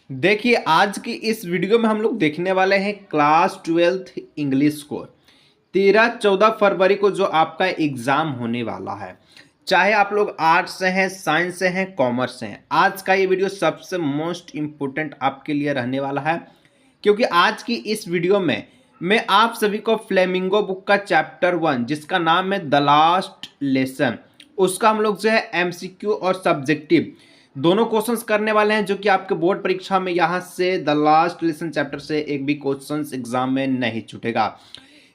देखिए आज की इस वीडियो में हम लोग देखने वाले हैं क्लास 12th इंग्लिश को 13-14 फरवरी को जो आपका एग्जाम होने वाला है। चाहे आप लोग आर्ट्स से हैं, साइंस से हैं, कॉमर्स से हैं, आज का ये वीडियो सबसे मोस्ट इम्पोर्टेंट आपके लिए रहने वाला है, क्योंकि आज की इस वीडियो में मैं आप सभी को फ्लेमिंगो बुक का चैप्टर 1 जिसका नाम है द लास्ट लेसन, उसका हम लोग जो है एमसीक्यू और सब्जेक्टिव दोनों क्वेश्चंस करने वाले हैं, जो कि आपके बोर्ड परीक्षा में यहाँ से द लास्ट लेसन चैप्टर से एक भी क्वेश्चंस एग्जाम में नहीं छूटेगा।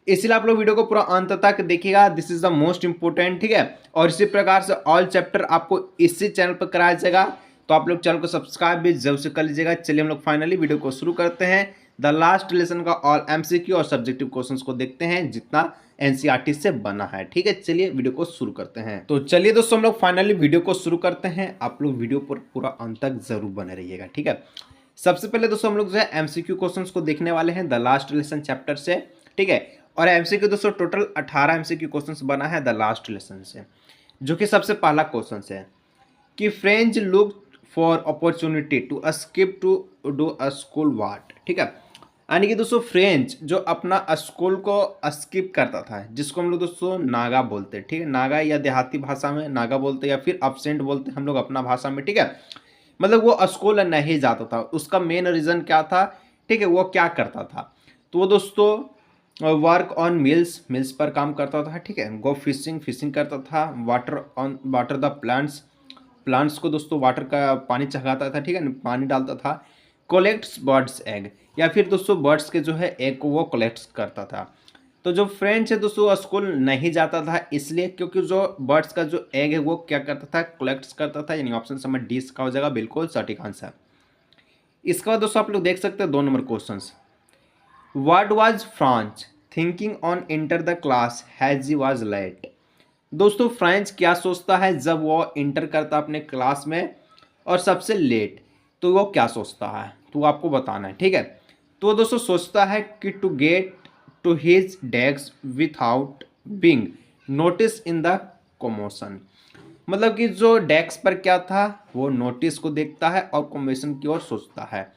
इसलिए आप लोग वीडियो को पूरा अंत तक देखिएगा, this is the most important, ठीक है। और इसी प्रकार से ऑल चैप्टर आपको इसी चैनल पर कराया जाएगा, तो आप लोग चैनल को सब्सक्राइब भी जरूर से कर लीजिएगा। चलिए हम लोग फाइनली वीडियो को शुरू करते हैं। द लास्ट लेसन का ऑल एमसीक्यू और सब्जेक्टिव क्वेश्चंस को देखते हैं जितना एनसीईआरटी से बना है, ठीक है। चलिए वीडियो को शुरू करते हैं। तो चलिए दोस्तों हम लोग फाइनली वीडियो को शुरू करते हैं। आप लोग वीडियो पर पूरा अंत तक जरूर बने रहिएगा, ठीक है। सबसे पहले दोस्तों हम लोग जो है एमसीक्यू क्वेश्चंस को देखने वाले हैं द लास्ट लेसन चैप्टर से, ठीक है। और एमसीक्यू दोस्तों टोटल 18 एमसीक्यू क्वेश्चंस बना है द लास्ट लेसन से, जो कि सबसे पहला क्वेश्चन है कि Franz look for opportunity to skip to do a school what, ठीक है। यानी कि दोस्तों फ्रेंच जो अपना स्कूल को स्किप करता था, जिसको हम लोग दोस्तों नागा बोलते हैं, ठीक है। नागा या देहाती भाषा में नागा बोलते हैं या फिर अब्सेंट बोलते हैं हम लोग अपना भाषा में, ठीक है। मतलब वो स्कूल नहीं जाता था, उसका मेन रीज़न क्या था, ठीक है। वो क्या करता था, तो वो दोस्तों वर्क ऑन मिल्स पर काम करता था, ठीक है। गो फिशिंग करता था, वाटर द प्लांट्स को दोस्तों वाटर का पानी चढ़ाता था, ठीक है, पानी डालता था। कलेक्ट्स बर्ड्स एग, या फिर दोस्तों बर्ड्स के जो है एग को वो कलेक्ट करता था। तो जो फ्रेंच है दोस्तों स्कूल नहीं जाता था, इसलिए क्योंकि जो बर्ड्स का जो एग है वो क्या करता था, कलेक्ट करता था। यानी ऑप्शन नंबर डी इसका हो जाएगा बिल्कुल सटीक आंसर। इसके बाद दोस्तों आप लोग देख सकते हैं 2 number question, what was Franz thinking on enter the class has he was late. दोस्तों फ्रेंच क्या सोचता है जब वो इंटर करता अपने क्लास में और सबसे लेट, तो वो क्या सोचता है, तो आपको बताना है, ठीक है। तो दोस्तों सोचता है कि to get to his desk without being notice in the commotion, मतलब कि जो डेस्क पर क्या था वो नोटिस को देखता है और कमोशन की ओर सोचता है।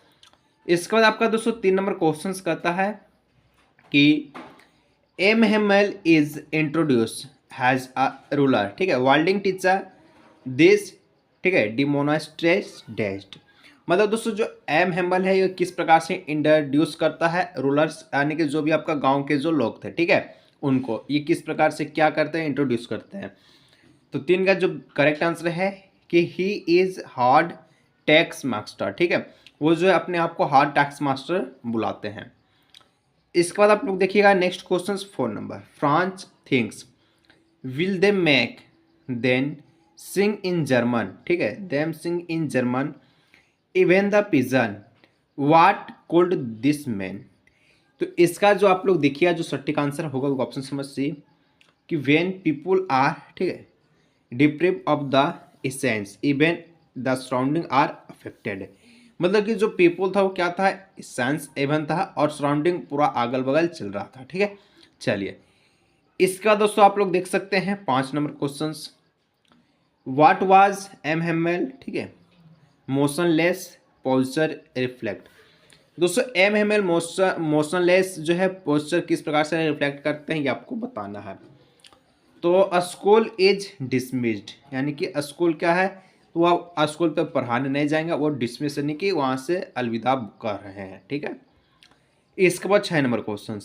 इसके बाद आपका दोस्तों 3 नंबर क्वेश्चन कहता है कि MML is introduce has a ruler, ठीक है। वर्ल्डिंग टीचर दिस, ठीक है, डिमोनास्ट्रेस डेस्ट, मतलब दोस्तों जो एम हेम्बल है ये किस प्रकार से इंट्रोड्यूस करता है रूलर्स, यानी कि जो भी आपका गांव के जो लोग थे, ठीक है, उनको ये किस प्रकार से क्या करते हैं, इंट्रोड्यूस करते हैं। तो 3 का जो करेक्ट आंसर है कि he is hard tax master, ठीक है, वो जो है अपने आप को हार्ड टैक्स मास्टर बुलाते हैं। इसके बाद आप लोग देखिएगा next question 4 number, Franz thinks will they make them sing in German, ठीक है, them sing in German even the pigeon what called this man. तो इसका जो आप लोग देखिएगा जो सटीक आंसर होगा वो ऑप्शन समझ सी कि वेन पीपुल आर, ठीक है, deprive of the essence even the surrounding are affected, मतलब कि जो पीपुल था वो क्या था, इसेंस एवन था और सराउंडिंग पूरा अगल बगल चल रहा था, ठीक है। चलिए इसका दोस्तों आप लोग देख सकते हैं 5 number question, what was MML, ठीक है, मोशनलेस पोस्चर रिफ्लेक्ट। दोस्तों एमएमएल मोशनलेस जो है पोस्चर किस प्रकार से रिफ्लेक्ट करते हैं ये आपको बताना है। तो स्कूल इज डिसमिस्ड, यानी कि स्कूल क्या है, तो वह स्कूल पे पढ़ाने नहीं जाएंगे, वो डिसमिस यानी कि वहाँ से अलविदा कर रहे हैं, ठीक है। इसके बाद 6 number question,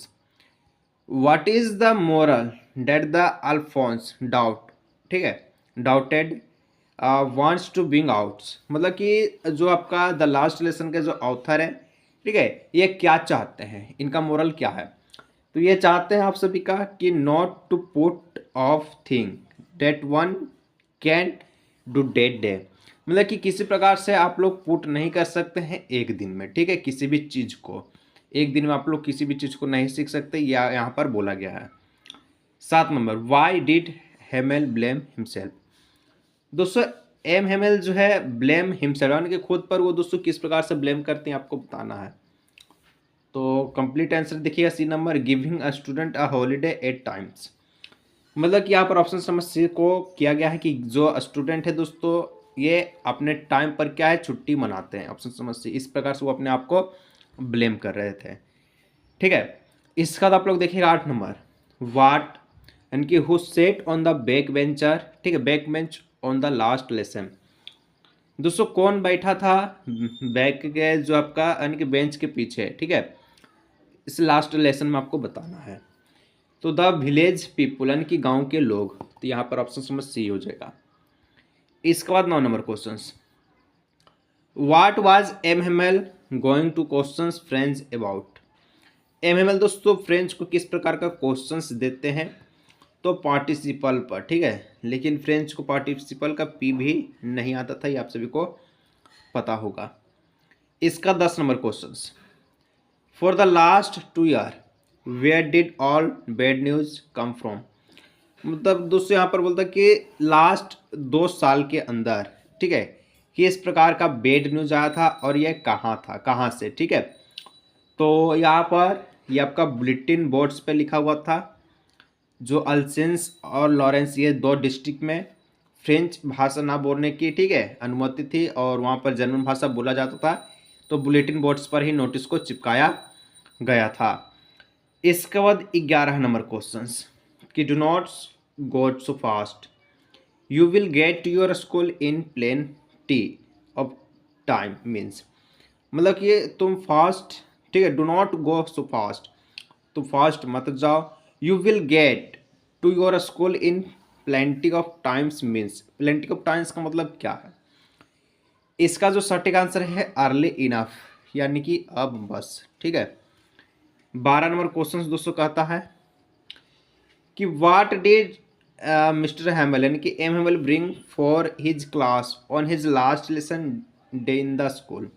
what is the moral that the Alphonse Daudet, ठीक है, Daudet wants to bring outs, मतलब कि जो आपका द लास्ट लेसन के जो ऑथर है, ठीक है, ये क्या चाहते हैं, इनका मोरल क्या है, तो ये चाहते हैं आप सभी का कि not to put off thing that one can do that day, मतलब कि किसी प्रकार से आप लोग पुट नहीं कर सकते हैं एक दिन में, ठीक है, किसी भी चीज़ को एक दिन में आप लोग किसी भी चीज़ को नहीं सीख सकते, या यहाँ पर बोला गया है। 7 number, why did Hamel blame himself. दोस्तों एम हेमेल जो है ब्लेम हिमसेल्फ यानी कि खुद पर वो दोस्तों किस प्रकार से ब्लेम करते हैं आपको बताना है। तो कंप्लीट आंसर देखिएगा सी number, giving a student a holiday 8 times, मतलब कि यहाँ पर ऑप्शन नंबर सी को किया गया है कि जो स्टूडेंट है दोस्तों ये अपने टाइम पर क्या है, छुट्टी मनाते हैं। ऑप्शन नंबर सी, इस प्रकार से वो अपने आप को ब्लेम कर रहे थे। ठीक है, इसका बाद आप लोग देखिएगा 8 नंबर, वाट यानी कि who sat on the back bencher, ठीक है, back bench on the last lesson. दोस्तों कौन बैठा था बैक के जो आपका यानी कि बेंच के पीछे, ठीक है, इस लास्ट लेसन में आपको बताना है। तो द विलेज पीपुल यानी कि गांव के लोग, तो यहाँ पर ऑप्शन नंबर सी हो जाएगा। इसके बाद 9 number question, what was MML going two questions French about. MML दोस्तों फ्रेंच को किस प्रकार का क्वेश्चंस देते हैं, तो पार्टिसिपल पर, ठीक है, लेकिन फ्रेंच को पार्टिसिपल का पी भी नहीं आता था, ये आप सभी को पता होगा। इसका 10 number question, for the last 2 year where did all bad news come from. मतलब दोस्तों यहाँ पर बोलता है कि लास्ट 2 साल के अंदर, ठीक है, कि इस प्रकार का बैड न्यूज आया था और यह कहाँ था, कहाँ से, ठीक है। तो यहाँ पर ये आपका बुलेटिन बोर्ड्स पे लिखा हुआ था, जो अल्सेंस और लॉरेंस ये 2 डिस्ट्रिक्ट में फ्रेंच भाषा ना बोलने की, ठीक है, अनुमति थी और वहाँ पर जर्मन भाषा बोला जाता था, तो बुलेटिन बोर्ड्स पर ही नोटिस को चिपकाया गया था। इसके बाद 11 नंबर क्वेश्चंस कि do not go so fast, you will get to your school in plenty of time means, मतलब कि तुम फास्ट, ठीक है, do not go so fast, तुम फास्ट मत जाओ, you will get to your school in plenty of times means, plenty of times का मतलब क्या है। इसका जो सटीक आंसर है अर्ली इनफ, यानी कि अब बस, ठीक है। 12 नंबर क्वेश्चन दोस्तों कहता है कि व्हाट डिड मिस्टर हैमल यानी कि M Hamel bring for his class on his last lesson day in the school.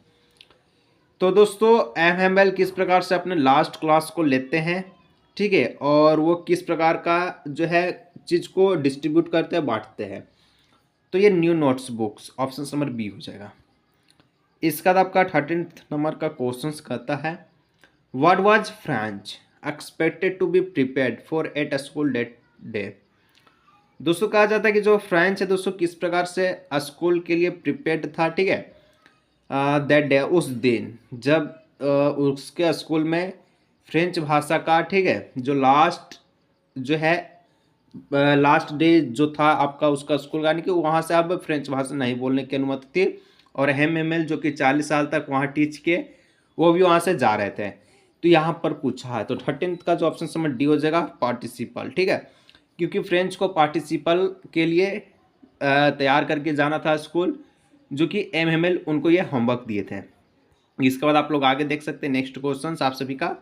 तो दोस्तों एम हैमल किस प्रकार से अपने लास्ट क्लास को लेते हैं, ठीक है, और वो किस प्रकार का जो है चीज़ को डिस्ट्रीब्यूट करते हैं, बांटते हैं। तो ये new notes books, option number B हो जाएगा। इसका बाद आपका 13th नंबर का क्वेश्चन कहता है what was French expected to be prepared for at school that day. दोस्तों कहा जाता है कि जो फ्रेंच है दोस्तों किस प्रकार से स्कूल के लिए प्रिपेयर्ड था, ठीक है, दैट डे, उस दिन जब उसके स्कूल में फ्रेंच भाषा का, ठीक है, जो लास्ट जो है लास्ट डे जो था आपका उसका स्कूल, यानी कि वहाँ से अब फ्रेंच भाषा नहीं बोलने की अनुमति थी, और एम एम एल जो कि 40 साल तक वहाँ टीच किए, वो भी वहाँ से जा रहे थे। तो यहाँ पर पूछा है, तो 13th का जो ऑप्शन नंबर डी हो जाएगा, पार्टिसिपल, ठीक है, क्योंकि फ्रेंच को पार्टिसिपल के लिए तैयार करके जाना था स्कूल, जो कि एम एम एल उनको ये होमवर्क दिए थे। इसके बाद आप लोग आगे देख सकते हैं नेक्स्ट क्वेश्चन आप सभी का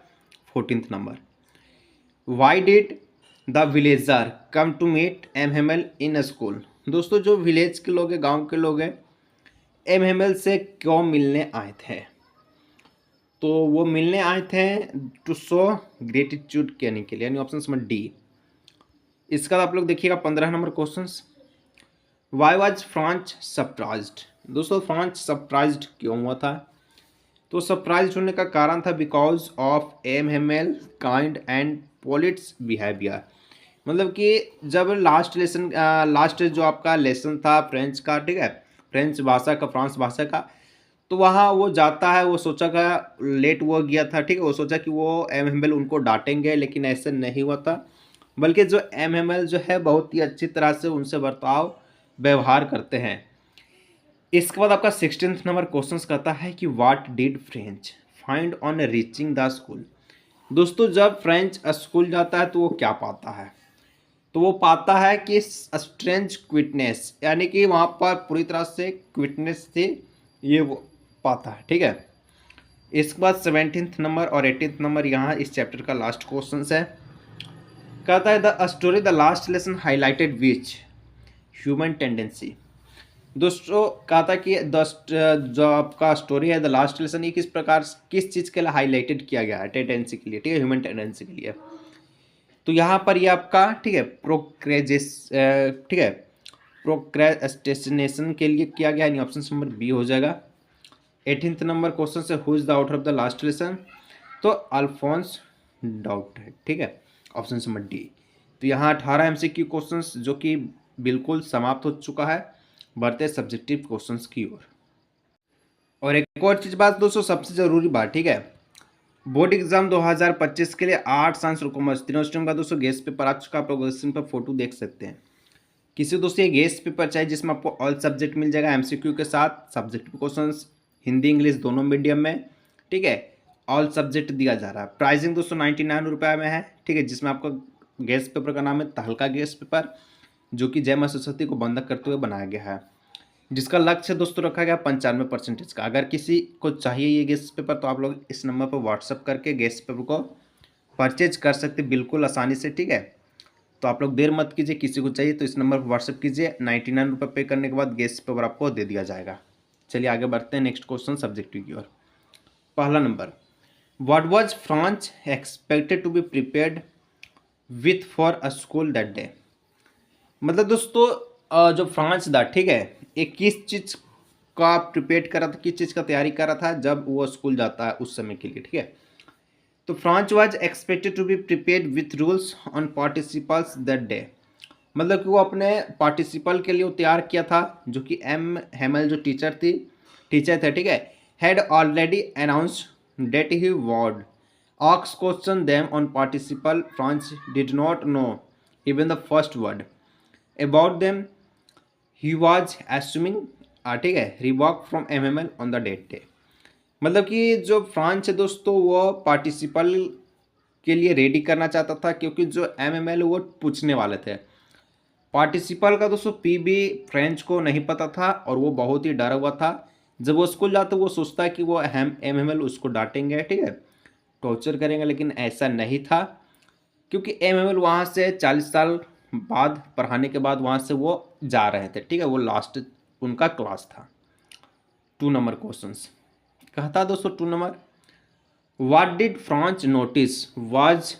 14th number, why did the villager come to meet M M L in school. दोस्तों जो विलेज के लोग हैं, गाँव के लोग हैं, एम एम एल से क्यों मिलने आए थे, तो वो मिलने आए थे टू शो ग्रेटिट्यूड कहने के लिए, यानी ऑप्शन नंबर डी। इसका आप लोग देखिएगा 15 नंबर question, why was Franz surprised. दोस्तों फ्रांच सरप्राइज्ड क्यों हुआ था, तो सरप्राइज होने का कारण था because of M M L kind and polite behaviour. मतलब कि जब लास्ट जो आपका लेसन था फ्रेंच का, ठीक है, फ्रेंच भाषा का, फ्रांस भाषा का, तो वहाँ वो जाता है, वो सोचा का लेट वो गया था, ठीक है, वो सोचा कि वो एम एम एल उनको डांटेंगे, लेकिन ऐसे नहीं हुआ था, बल्कि जो एम एम एल जो है बहुत ही अच्छी तरह से उनसे बर्ताव व्यवहार करते हैं। इसके बाद आपका 16th नंबर क्वेश्चन कहता है कि what did French find on reaching the school. दोस्तों जब फ्रेंच स्कूल जाता है तो वो क्या पाता है, तो वो पाता है कि स्ट्रेंज क्विटनेस, यानी कि वहाँ पर पूरी तरह से क्विटनेस थी, ये वो पाता है, ठीक है। इसके बाद 17th नंबर और 18th नंबर यहाँ इस चैप्टर का लास्ट क्वेश्चन है, कहता है the story the last lesson highlighted which human tendency. दोस्तों कहता कि जो आपका स्टोरी है द लास्ट लेसन, ये किस प्रकार किस चीज़ के लिए हाईलाइटेड किया गया है, टेंडेंसी के लिए, ठीक है, ह्यूमन टेंडेंसी के लिए। तो यहाँ पर ये आपका, ठीक है, ठीक है, प्रोक्रेस्टिनेशन के लिए किया गया, यानी ऑप्शन नंबर बी हो जाएगा। 18th नंबर क्वेश्चन से who is the author of the last lesson, तो अल्फोंस डाउट है, ठीक है, ऑप्शन नंबर डी। तो यहाँ 18 MCQ क्वेश्चंस जो कि बिल्कुल समाप्त हो चुका है। बढ़ते सब्जेक्टिव क्वेश्चंस की ओर। और एक और चीज़ बात दोस्तों, सबसे ज़रूरी बात, ठीक है, बोर्ड एग्जाम 2025 के लिए आर्ट्स साइंस और कॉमर्स तीनों स्ट्रीम का दोस्तों गेस्ट पेपर आ चुका है। आप लोग स्क्रीन पर फोटो देख सकते हैं। किसी दोस्तों ये गेस्ट पेपर चाहिए जिसमें आपको ऑल सब्जेक्ट मिल जाएगा एमसीक्यू के साथ, सब्जेक्टिव क्वेश्चंस हिंदी इंग्लिश दोनों मीडियम में, ठीक है, ऑल सब्जेक्ट दिया जा रहा है। प्राइसिंग दोस्तों 99 रुपये में है, ठीक है, जिसमें आपका गेस्ट पेपर का नाम है तहलका गेस्ट पेपर, जो कि जय मां सरस्वती को बंधक करते हुए बनाया गया है, जिसका लक्ष्य दोस्तों रखा गया 95% का। अगर किसी को चाहिए ये गेस्ट पेपर तो आप लोग इस नंबर पर व्हाट्सअप करके गेस्ट पेपर को परचेज कर सकते बिल्कुल आसानी से, ठीक है। तो आप लोग देर मत कीजिए, किसी को चाहिए तो इस नंबर पर व्हाट्सअप कीजिए। 99 रुपये पे करने के बाद गेस्ट पेपर आपको दे दिया जाएगा। चलिए आगे बढ़ते हैं नेक्स्ट क्वेश्चन सब्जेक्टिव की ओर। पहला number, what was France expected to be prepared with for a school that day. मतलब दोस्तों जो फ्रांस था, ठीक है, एक किस चीज़ का प्रिपेयर कर रहा था, किस चीज़ का तैयारी कर रहा था जब वो स्कूल जाता है उस समय के लिए, ठीक है। तो France was expected to be prepared with rules on participles that day. मतलब कि वो अपने पार्टिसिपल के लिए वो तैयार किया था, जो कि एम हेमल जो टीचर थे, ठीक है, had already announced that he would ask question them on participle. France did not know even the first word about them, he was assuming, ठीक है, rebuke from M M L on the that day. मतलब कि जो France है दोस्तों वो participle के लिए रेडी करना चाहता था, क्योंकि जो एमएमएल वो पूछने वाले थे। पार्टिसिपल का दोस्तों पीबी फ्रेंच को नहीं पता था और वो बहुत ही डरा हुआ था। जब वो स्कूल जाता वो सोचता है कि वो एमएमएल उसको डांटेंगे, ठीक है, टॉर्चर करेंगे, लेकिन ऐसा नहीं था, क्योंकि एमएमएल वहाँ से 40 साल बाद पढ़ाने के बाद वहाँ से वो जा रहे थे, ठीक है, वो लास्ट उनका क्लास था। 2 नंबर क्वेश्चंस कहता है दोस्तों 2 नंबर, what did Franz notice was,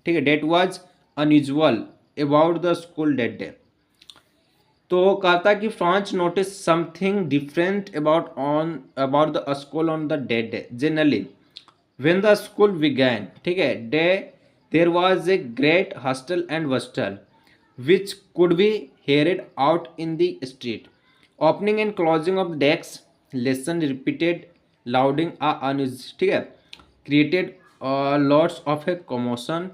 ठीक है, that was unusual about the school that day. तो कहता है कि Franz notice something different about the school on the that day. Generally when the school began, ठीक है, day there was a great hustle and bustle which could be heard out in the street. Opening and closing of decks, lesson repeated, louding ठीक है, created lots of a commotion.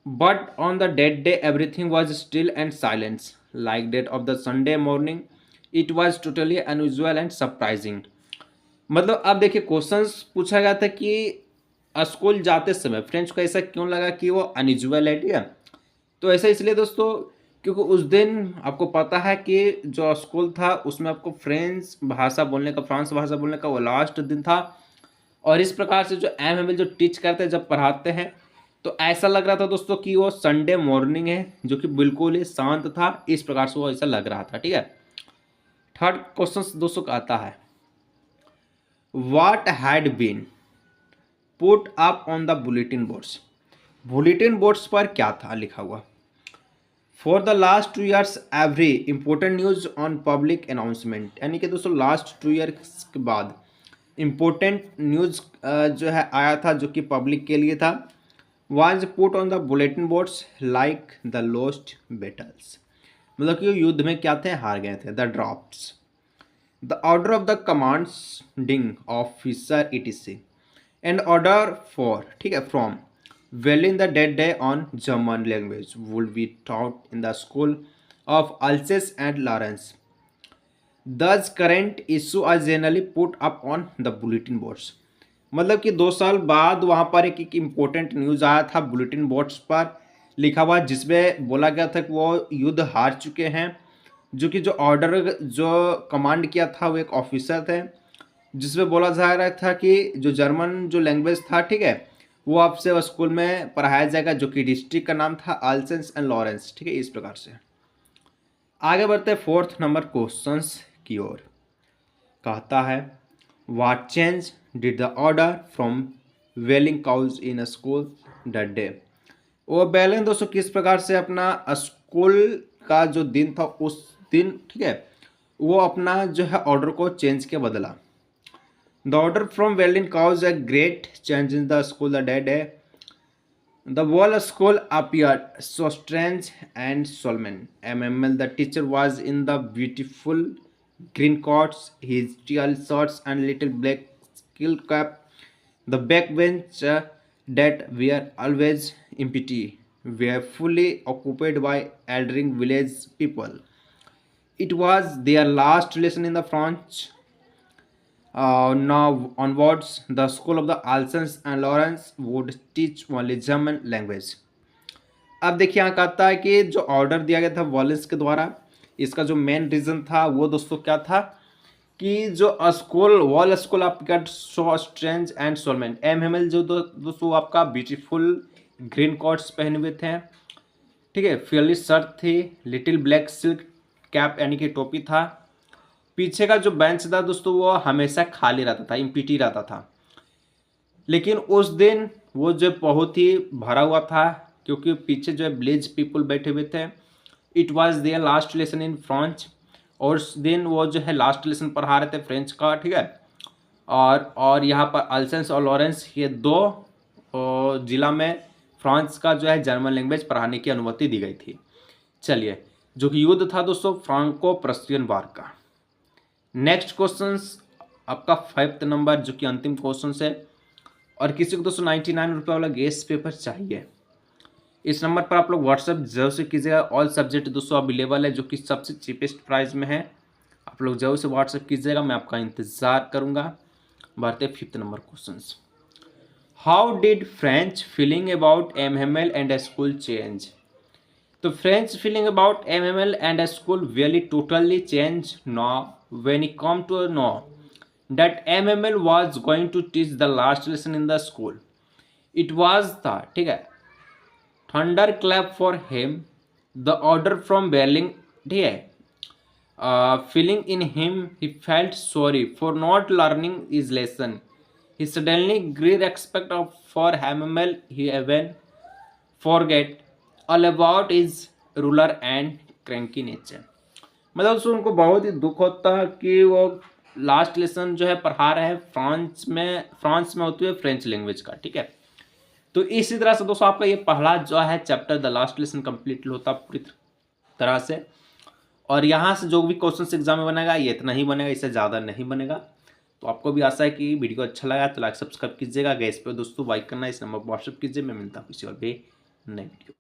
But on the dead day, everything was still and silence. Like that of the Sunday morning, it was totally unusual and surprising. मतलब अब देखिए questions पूछा गया था कि school जाते समय फ्रेंच को ऐसा क्यों लगा कि वो अनयूजुअल है, ठीक है। तो ऐसा इसलिए दोस्तों क्योंकि उस दिन आपको पता है कि जो स्कूल था उसमें आपको फ्रांस भाषा बोलने का वो लास्ट दिन था। और इस प्रकार से जो एमएमएल जो टीच करते हैं जब पढ़ाते हैं तो ऐसा लग रहा था दोस्तों कि वो संडे मॉर्निंग है, जो कि बिल्कुल ही शांत था, इस प्रकार से वो ऐसा लग रहा था, ठीक है। थर्ड क्वेश्चन दोस्तों का आता है, what had been put up on the bulletin boards. Bulletin boards पर क्या था लिखा हुआ। For the last 2 years every important news on public announcement, यानी कि दोस्तों लास्ट 2 years के बाद इम्पोर्टेंट न्यूज जो है आया था, जो कि पब्लिक के लिए था। Was put on the bulletin boards like the lost battles, मतलब कि युद्ध में क्या थे, हार गए थे। The drafts, the order of the commanding officer etc and order for, ठीक है, from Wielding the dead day on German language would be taught in the school of Alsace and Lawrence. Thus current issue are generally put up on the bulletin boards. मतलब कि 2 साल बाद वहाँ पर एक important news आया था bulletin boards पर लिखा हुआ, जिसमें बोला गया था कि वो युद्ध हार चुके हैं, जो कि जो ऑर्डर जो कमांड किया था वो एक ऑफिसर थे, जिसमें बोला जा रहा था कि जो जर्मन जो लैंग्वेज था, ठीक है, वो आपसे स्कूल में पढ़ाया जाएगा, जो कि डिस्ट्रिक्ट का नाम था अल्सेंस एंड लॉरेंस, ठीक है। इस प्रकार से आगे बढ़ते हैं 4th नंबर क्वेश्चंस की ओर। कहता है, what change did the order from वेलिंग cause in a school that day. वो बैलेंस दोस्तों किस प्रकार से अपना स्कूल का जो दिन था उस दिन, ठीक है, वो अपना जो है ऑर्डर को चेंज के बदला। The order from Weldon caused a great change in the school that day. The whole school appeared so strange and solemn. MML, the teacher, was in the beautiful green coats, his teal shorts and little black skill cap. The backbench that were always empty were fully occupied by elderly village people. It was their last lesson in the French. Now onwards, the school of the Alsens and Lawrence would teach only German language. अब देखिए यहाँ कहता है कि जो order दिया गया था वॉलेंस के द्वारा, इसका जो मेन रीजन था वो दोस्तों क्या था कि जो स्कूल वॉल स्कूल आपका so strange and soulmate M जो दोस्तों आपका ब्यूटीफुल ग्रीन कोट्स पहने हुए थे, ठीक है, फियरली शर्ट थी, लिटिल ब्लैक सिल्क कैप यानी कि टोपी था, पीछे का जो बेंच था दोस्तों वो हमेशा खाली रहता था, इम्पीटी रहता था। लेकिन उस दिन वो जो बहुत ही भरा हुआ था क्योंकि पीछे जो है विलेज पीपल बैठे हुए थे। It was their last lesson in French, और उस दिन वो जो है लास्ट लेसन पढ़ा रहे थे फ्रेंच का, ठीक है। और यहाँ पर अल्सेंस और लॉरेंस ये दो जिला में फ्रांस का जो है जर्मन लैंग्वेज पढ़ाने की अनुमति दी गई थी। चलिए, जो कि युद्ध था दोस्तों फ्रांको प्रशियन वार का। नेक्स्ट क्वेश्चन आपका 5th नंबर जो कि अंतिम क्वेश्चन है, और किसी को दोस्तों 99 रुपये वाला गेस्ट पेपर चाहिए, इस नंबर पर आप लोग व्हाट्सएप जरूर से कीजिएगा। ऑल सब्जेक्ट दोस्तों अवेलेबल है जो कि सबसे चीपेस्ट प्राइस में है, आप लोग जरूर से व्हाट्सएप कीजिएगा, मैं आपका इंतज़ार करूँगा। बढ़ते 5th नंबर question. How did Franz feeling about MML and school change? तो Franz feeling about MML and school really totally changed now when he come to know that MML was going to teach the last lesson in the school. It was the, ठीक है, thunderclap for him, the order from Berlin, ठीक है, feeling in him he felt sorry for not learning his lesson. He suddenly grew respect for MML. He even forget all about his ruler and cranky nature. मतलब दोस्तों उनको बहुत ही दुख होता है कि वो लास्ट लेसन जो है पढ़ा रहे हैं फ्रांस में होती है फ्रेंच लैंग्वेज का, ठीक है। तो इसी तरह से दोस्तों आपका ये पहला जो है chapter the last lesson complete होता पूरी तरह से। और यहाँ से जो भी क्वेश्चन एग्जाम में बनेगा ये इतना ही बनेगा, इससे ज़्यादा नहीं बनेगा। तो आपको भी आशा है कि वीडियो अच्छा लगा तो लाइक सब्सक्राइब कीजिएगा। गैस पे दोस्तों लाइक करना, इस नंबर पर व्हाट्सएप कीजिए। मैं मिलता हूँ किसी और भी नए वीडियो।